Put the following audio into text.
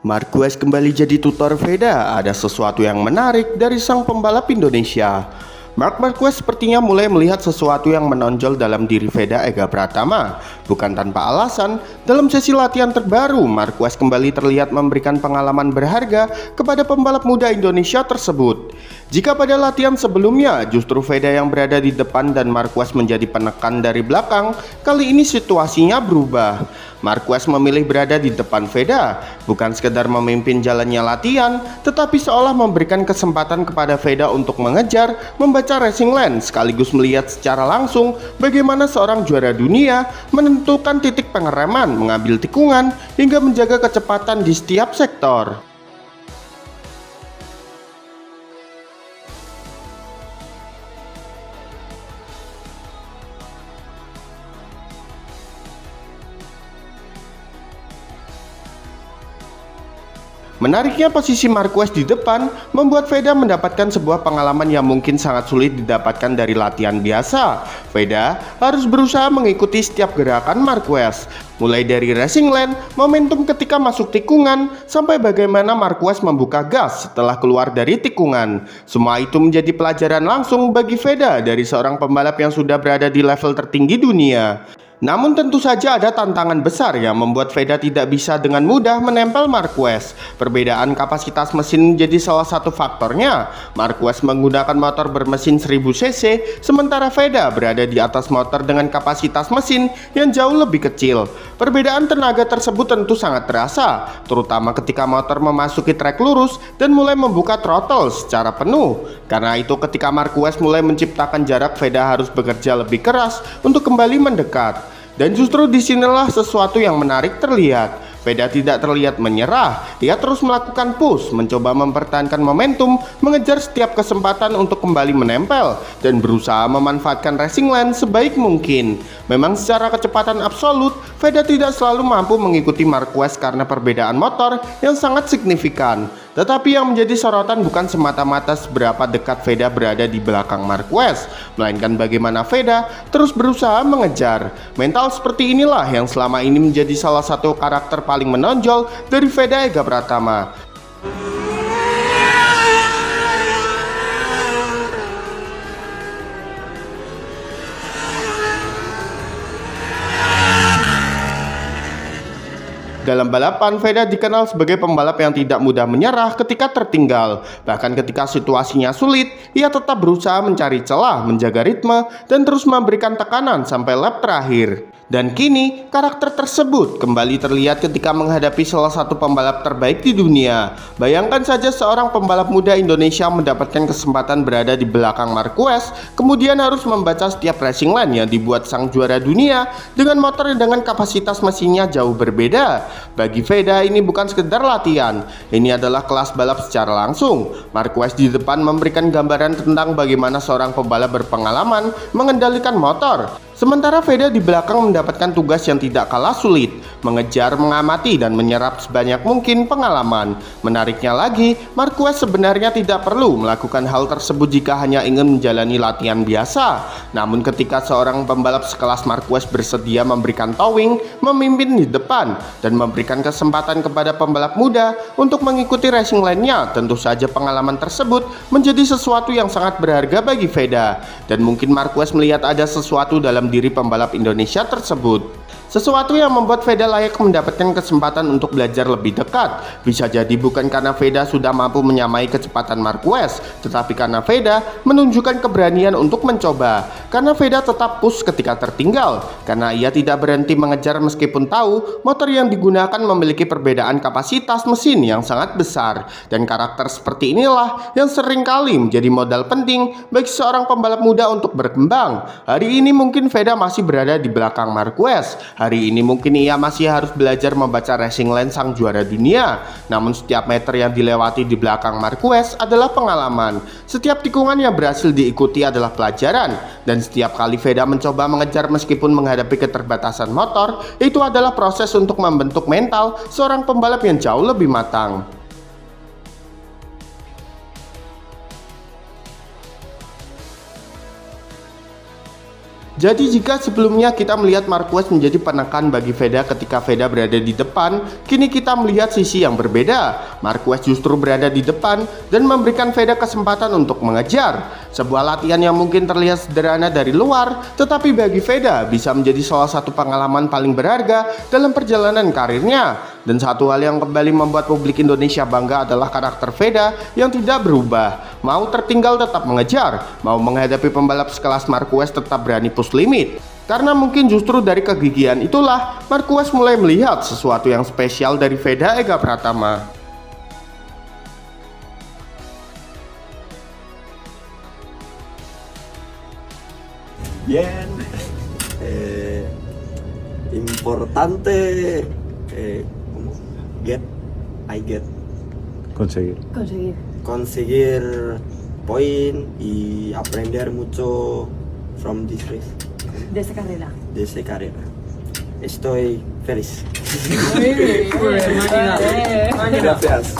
Marquez kembali jadi tutor Veda. Ada sesuatu yang menarik dari sang pembalap Indonesia. Marc Marquez sepertinya mulai melihat sesuatu yang menonjol dalam diri Veda Ega Pratama. Bukan tanpa alasan, dalam sesi latihan terbaru, Marquez kembali terlihat memberikan pengalaman berharga kepada pembalap muda Indonesia tersebut. Jika pada latihan sebelumnya, justru Veda yang berada di depan dan Marquez menjadi penekan dari belakang, kali ini situasinya berubah. Marquez memilih berada di depan Veda, bukan sekedar memimpin jalannya latihan, tetapi seolah memberikan kesempatan kepada Veda untuk mengejar, membaca racing line, sekaligus melihat secara langsung bagaimana seorang juara dunia menentukan titik pengereman, mengambil tikungan, hingga menjaga kecepatan di setiap sektor. Menariknya posisi Marquez di depan membuat Veda mendapatkan sebuah pengalaman yang mungkin sangat sulit didapatkan dari latihan biasa. Veda harus berusaha mengikuti setiap gerakan Marquez, mulai dari racing line, momentum ketika masuk tikungan, sampai bagaimana Marquez membuka gas setelah keluar dari tikungan. Semua itu menjadi pelajaran langsung bagi Veda dari seorang pembalap yang sudah berada di level tertinggi dunia. Namun tentu saja ada tantangan besar yang membuat Veda tidak bisa dengan mudah menempel Marquez. Perbedaan kapasitas mesin menjadi salah satu faktornya. Marquez menggunakan motor bermesin 1000 cc, sementara Veda berada di atas motor dengan kapasitas mesin yang jauh lebih kecil. Perbedaan tenaga tersebut tentu sangat terasa, terutama ketika motor memasuki trek lurus dan mulai membuka throttle secara penuh. Karena itu ketika Marquez mulai menciptakan jarak, Veda harus bekerja lebih keras untuk kembali mendekat. Dan justru disinilah sesuatu yang menarik terlihat. Veda tidak terlihat menyerah, ia terus melakukan push, mencoba mempertahankan momentum, mengejar setiap kesempatan untuk kembali menempel, dan berusaha memanfaatkan racing line sebaik mungkin. Memang secara kecepatan absolut, Veda tidak selalu mampu mengikuti Marquez karena perbedaan motor yang sangat signifikan. Tetapi yang menjadi sorotan bukan semata-mata seberapa dekat Veda berada di belakang Marquez, melainkan bagaimana Veda terus berusaha mengejar. Mental seperti inilah yang selama ini menjadi salah satu karakter paling menonjol dari Veda Ega Pratama. Dalam balapan, Veda dikenal sebagai pembalap yang tidak mudah menyerah ketika tertinggal. Bahkan ketika situasinya sulit, ia tetap berusaha mencari celah, menjaga ritme, dan terus memberikan tekanan sampai lap terakhir. Dan kini, karakter tersebut kembali terlihat ketika menghadapi salah satu pembalap terbaik di dunia. Bayangkan saja seorang pembalap muda Indonesia mendapatkan kesempatan berada di belakang Marquez, kemudian harus membaca setiap racing line yang dibuat sang juara dunia dengan motor dengan kapasitas mesinnya jauh berbeda. Bagi Veda ini bukan sekedar latihan, ini adalah kelas balap secara langsung. Marquez di depan memberikan gambaran tentang bagaimana seorang pembalap berpengalaman mengendalikan motor. Sementara Veda di belakang mendapatkan tugas yang tidak kalah sulit, mengejar, mengamati, dan menyerap sebanyak mungkin pengalaman. Menariknya lagi, Marquez sebenarnya tidak perlu melakukan hal tersebut jika hanya ingin menjalani latihan biasa. Namun ketika seorang pembalap sekelas Marquez bersedia memberikan towing, memimpin di depan, dan memberikan kesempatan kepada pembalap muda untuk mengikuti racing line-nya, tentu saja pengalaman tersebut menjadi sesuatu yang sangat berharga bagi Veda. Dan mungkin Marquez melihat ada sesuatu dalam diri pembalap Indonesia tersebut. Sesuatu yang membuat Veda layak mendapatkan kesempatan untuk belajar lebih dekat. Bisa jadi bukan karena Veda sudah mampu menyamai kecepatan Marquez, tetapi karena Veda menunjukkan keberanian untuk mencoba. Karena Veda tetap push ketika tertinggal, karena ia tidak berhenti mengejar meskipun tahu motor yang digunakan memiliki perbedaan kapasitas mesin yang sangat besar. Dan karakter seperti inilah yang seringkali menjadi modal penting bagi seorang pembalap muda untuk berkembang. Hari ini mungkin Veda masih berada di belakang Marquez. Hari ini mungkin ia masih harus belajar membaca racing line sang juara dunia. Namun setiap meter yang dilewati di belakang Marquez adalah pengalaman. Setiap tikungan yang berhasil diikuti adalah pelajaran. Dan setiap kali Veda mencoba mengejar meskipun menghadapi keterbatasan motor, itu adalah proses untuk membentuk mental seorang pembalap yang jauh lebih matang. Jadi jika sebelumnya kita melihat Marquez menjadi penekan bagi Veda ketika Veda berada di depan, kini kita melihat sisi yang berbeda. Marquez justru berada di depan dan memberikan Veda kesempatan untuk mengejar. Sebuah latihan yang mungkin terlihat sederhana dari luar, tetapi bagi Veda bisa menjadi salah satu pengalaman paling berharga dalam perjalanan karirnya. Dan satu hal yang kembali membuat publik Indonesia bangga adalah karakter Veda yang tidak berubah. Mau tertinggal tetap mengejar, mau menghadapi pembalap sekelas Marquez tetap berani push limit. Karena mungkin justru dari kegigihan itulah Marquez mulai melihat sesuatu yang spesial dari Veda Ega Pratama. Bien, importante ¿cómo? I get Conseguir. conseguir poin y aprender mucho from this race, De esa carrera. de esa carrera. Estoy feliz. Muy bien. Gracias.